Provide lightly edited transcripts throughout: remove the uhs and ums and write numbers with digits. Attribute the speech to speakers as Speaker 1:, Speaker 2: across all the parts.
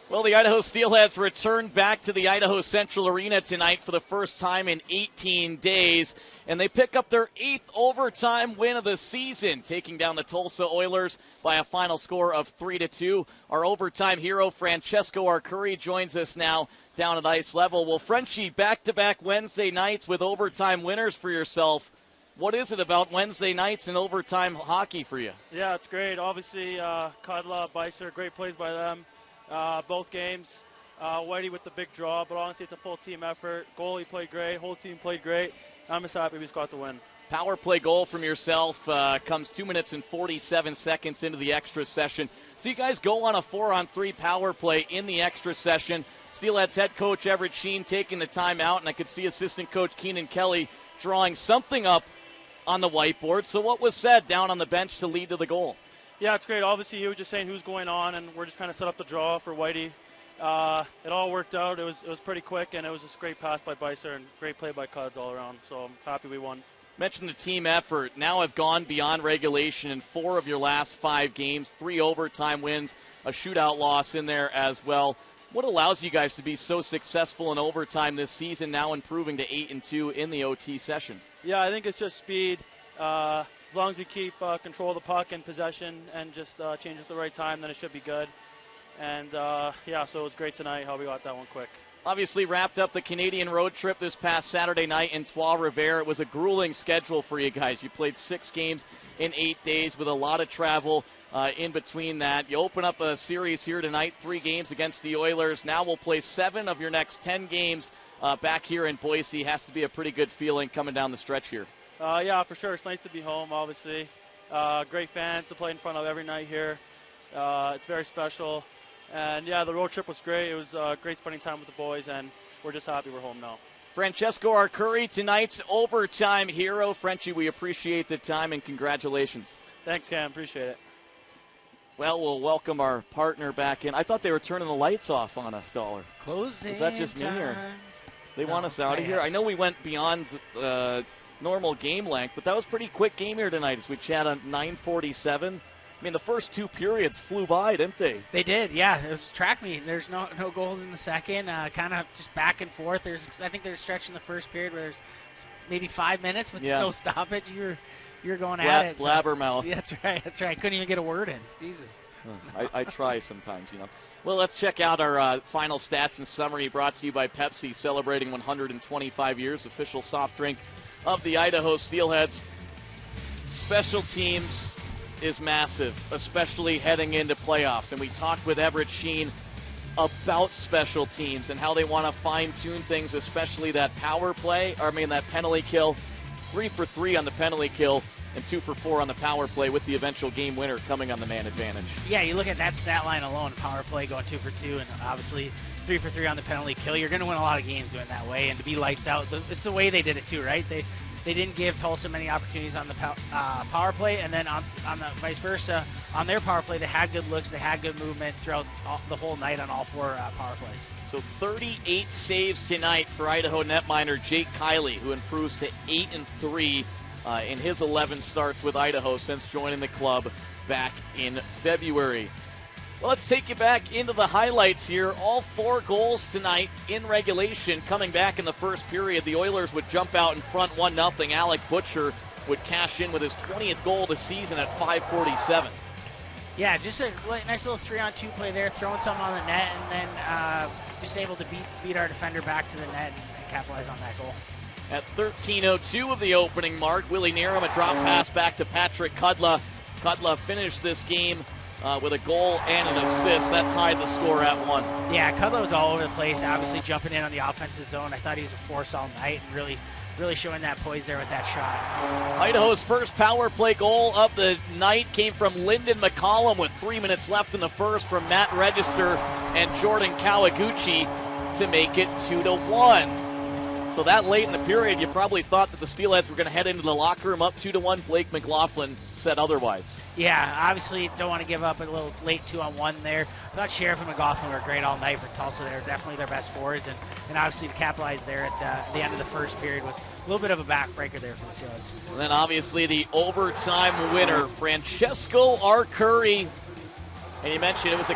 Speaker 1: Well, the Idaho Steelheads returned back to the Idaho Central Arena tonight for the first time in 18 days, and they pick up their 8th overtime win of the season, taking down the Tulsa Oilers by a final score of 3-2. Our overtime hero, Francesco Arcuri, joins us now down at ice level. Well, Frenchie, back-to-back Wednesday nights with overtime winners for yourself. What is it about Wednesday nights and overtime hockey for you?
Speaker 2: Yeah, it's great. Obviously, Kadla, Beiser, great plays by them. Both games, Whitey with the big draw, but honestly it's a full team effort. Goalie played great, whole team played great. I'm just happy we just got the win.
Speaker 1: Power play goal from yourself comes 2 minutes and 47 seconds into the extra session. So you guys go on a 4-on-3 power play in the extra session. Steelheads head coach Everett Sheen taking the time out, and I could see assistant coach Keenan Kelly drawing something up on the whiteboard. So what was said down on the bench to lead to the goal?
Speaker 2: Yeah, it's great. Obviously, he was just saying who's going on, and we're just kind of set up the draw for Whitey. It all worked out. It was pretty quick, and it was just great pass by Beiser and great play by Cuds all around. So I'm happy we won.
Speaker 1: Mentioned the team effort. Now have gone beyond regulation in 4 of your last 5 games, 3 overtime wins, a shootout loss in there as well. What allows you guys to be so successful in overtime this season, now improving to 8-2 in the OT session?
Speaker 2: Yeah, I think it's just speed. As long as we keep control of the puck and possession and just change at the right time, then it should be good. And, so it was great tonight how we got that one quick.
Speaker 1: Obviously wrapped up the Canadian road trip this past Saturday night in Trois-Rivières. It was a grueling schedule for you guys. You played 6 games in 8 days with a lot of travel in between that. You open up a series here tonight, 3 games against the Oilers. Now we'll play 7 of your next 10 games back here in Boise. Has to be a pretty good feeling coming down the stretch here.
Speaker 2: Yeah, for sure. It's nice to be home, obviously. Great fans to play in front of every night here. It's very special. And, yeah, the road trip was great. It was great spending time with the boys, and we're just happy we're home now.
Speaker 1: Francesco Arcuri, tonight's overtime hero. Frenchie, we appreciate the time, and congratulations.
Speaker 2: Thanks, Cam. Appreciate it.
Speaker 1: Well, we'll welcome our partner back in. I thought they were turning the lights off on us, Dollar.
Speaker 3: Closing
Speaker 1: Is that just
Speaker 3: time.
Speaker 1: me, or they want us out of here? I know we went beyond normal game length, but that was a pretty quick game here tonight as we chat on 9:47. I mean, the first 2 periods flew by, didn't they?
Speaker 3: They did, yeah. It was track meet. There's no goals in the second. Kind of just back and forth. I think there's a stretch in the first period where there's maybe 5 minutes with no stoppage. You're going at it.
Speaker 1: Blabbermouth.
Speaker 3: Yeah, that's right. Couldn't even get a word in. Jesus.
Speaker 1: I try sometimes, you know. Well, let's check out our final stats and summary brought to you by Pepsi, celebrating 125 years, official soft drink of the Idaho Steelheads. Special teams is massive, especially heading into playoffs. And we talked with Everett Sheen about special teams and how they want to fine-tune things, especially that that penalty kill. 3 for 3 on the penalty kill and 2 for 4 on the power play, with the eventual game winner coming on the man advantage.
Speaker 3: Yeah, you look at that stat line alone, power play going 2 for 2, and obviously 3 for 3 on the penalty kill. You're going to win a lot of games doing that way, and to be lights out, it's the way they did it too, right? They didn't give Tulsa many opportunities on the power play, and then on the vice versa, on their power play, they had good looks, they had good movement throughout the whole night on all 4 power plays.
Speaker 1: So 38 saves tonight for Idaho netminder Jake Kiley, who improves to 8-3 in his 11 starts with Idaho since joining the club back in February. Well, let's take you back into the highlights here. All 4 goals tonight in regulation. Coming back in the first period, the Oilers would jump out in front 1-0. Alec Butcher would cash in with his 20th goal of the season at 5:47.
Speaker 3: Yeah, just a nice little 3-on-2 play there, throwing something on the net, and then just able to beat our defender back to the net and capitalize on that goal.
Speaker 1: At 13:02 of the opening mark, Willie Nierum, a drop pass back to Patrick Kudla. Kudla finished this game with a goal and an assist. That tied the score at 1.
Speaker 3: Yeah, Kudla was all over the place, obviously jumping in on the offensive zone. I thought he was a force all night and really showing that poise there with that shot.
Speaker 1: Idaho's first power play goal of the night came from Lyndon McCollum with 3 minutes left in the first from Matt Register and Jordan Kawaguchi to make it 2-1. So that late in the period, you probably thought that the Steelheads were going to head into the locker room up 2-1. Blake McLaughlin said otherwise.
Speaker 3: Yeah, obviously don't want to give up a little late 2-on-1 there. I thought Sheriff and McLaughlin were great all night for Tulsa. They were definitely their best forwards, and obviously to capitalize there at the end of the first period was a little bit of a backbreaker there for the Steelheads.
Speaker 1: And then obviously the overtime winner, Francesco Arcuri. And he mentioned it was a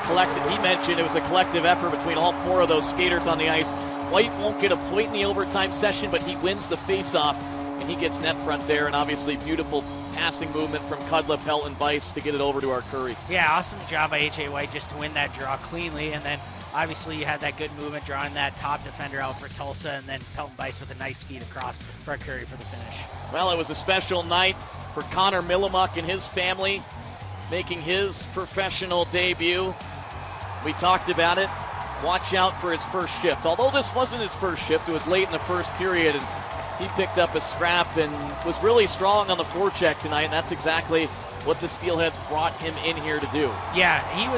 Speaker 1: collective effort between all 4 of those skaters on the ice. White won't get a point in the overtime session, but he wins the faceoff, and he gets net front there. And obviously beautiful passing movement from Kudla, Pelt, and Bice to get it over to our Curry.
Speaker 3: Yeah, awesome job by H.A. White just to win that draw cleanly. And then obviously you had that good movement drawing that top defender out for Tulsa, and then Pelton Bice with a nice feed across for Curry for the finish.
Speaker 1: Well, it was a special night for Connor Millimuck and his family, making his professional debut. We talked about it. Watch out for his first shift. Although this wasn't his first shift, it was late in the first period, and he picked up a scrap and was really strong on the forecheck tonight, and that's exactly what the Steelheads brought him in here to do.
Speaker 3: Yeah, he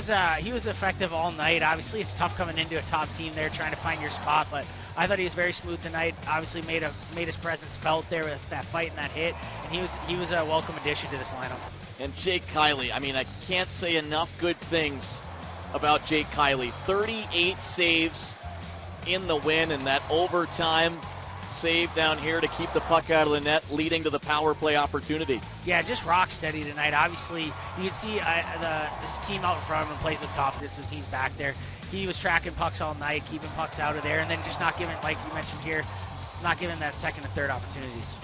Speaker 3: was effective all night. Obviously, it's tough coming into a top team there, trying to find your spot, but I thought he was very smooth tonight. Obviously, made his presence felt there with that fight and that hit, and he was a welcome addition to this lineup. And
Speaker 1: Jake Kiley, I can't say enough good things about Jake Kiley. 38 saves in the win, and that overtime save down here to keep the puck out of the net, leading to the power play opportunity.
Speaker 3: Yeah, just rock steady tonight. Obviously, you can see his team out in front of him plays with confidence when he's back there. He was tracking pucks all night, keeping pucks out of there, and then just not giving, like you mentioned here, not giving that second and third opportunities.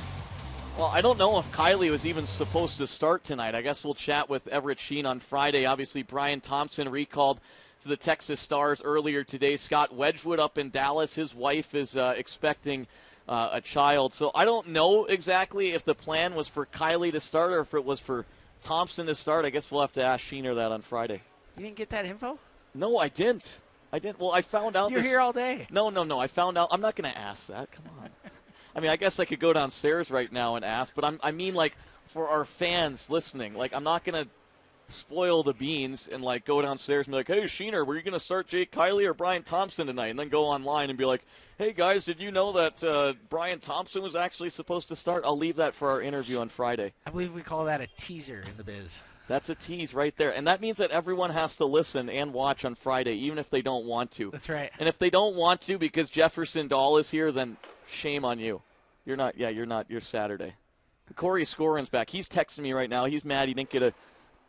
Speaker 1: Well, I don't know if Kiley was even supposed to start tonight. I guess we'll chat with Everett Sheen on Friday. Obviously, Brian Thompson recalled to the Texas Stars earlier today. Scott Wedgwood up in Dallas, his wife is expecting a child. So I don't know exactly if the plan was for Kiley to start or if it was for Thompson to start. I guess we'll have to ask Sheener that on Friday.
Speaker 3: You didn't get that info?
Speaker 1: No, I didn't. Well, I found out.
Speaker 3: You're here all day.
Speaker 1: No. I found out. I'm not going to ask that. Come on. I guess I could go downstairs right now and ask, but I mean, for our fans listening, I'm not going to spoil the beans and, go downstairs and be like, hey, Sheener, were you going to start Jake Kiley or Brian Thompson tonight? And then go online and be like, hey, guys, did you know that Brian Thompson was actually supposed to start? I'll leave that for our interview on Friday.
Speaker 3: I believe we call that a teaser in the biz.
Speaker 1: That's a tease right there. And that means that everyone has to listen and watch on Friday, even if they don't want to.
Speaker 3: That's right.
Speaker 1: And if they don't want to because Jefferson Dahl is here, then shame on you. You're not. You're Saturday. Corey Scorin's back. He's texting me right now. He's mad he didn't get a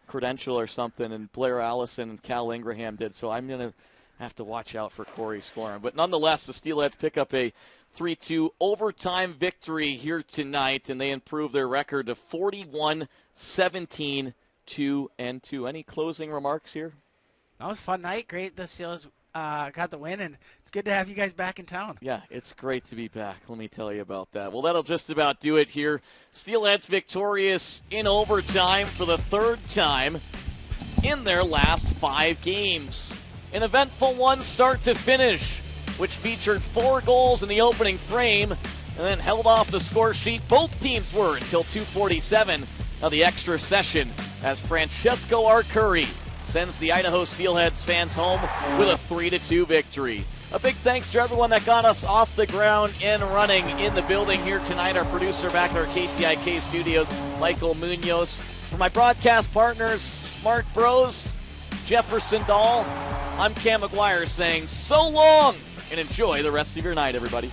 Speaker 1: credential or something, and Blair Allison and Cal Ingraham did. So I'm going to have to watch out for Corey Scorin. But nonetheless, the Steelheads pick up a 3-2 overtime victory here tonight, and they improve their record to 41-17, 2-2. Any closing remarks here?
Speaker 3: That was a fun night. Great. The Steelers got the win, and it's good to have you guys back in town.
Speaker 1: Yeah, it's great to be back. Let me tell you about that. Well, that'll just about do it here. Steelheads victorious in overtime for the third time in their last 5 games. An eventful one start to finish, which featured 4 goals in the opening frame and then held off the score sheet. Both teams were until 2:47 of the extra session as Francesco Arcuri sends the Idaho Steelheads fans home with a 3-2 victory. A big thanks to everyone that got us off the ground and running in the building here tonight. Our producer back at our KTIK studios, Michael Munoz. For my broadcast partners, Mark Bros, Jefferson Dahl, I'm Cam McGuire saying so long and enjoy the rest of your night, everybody.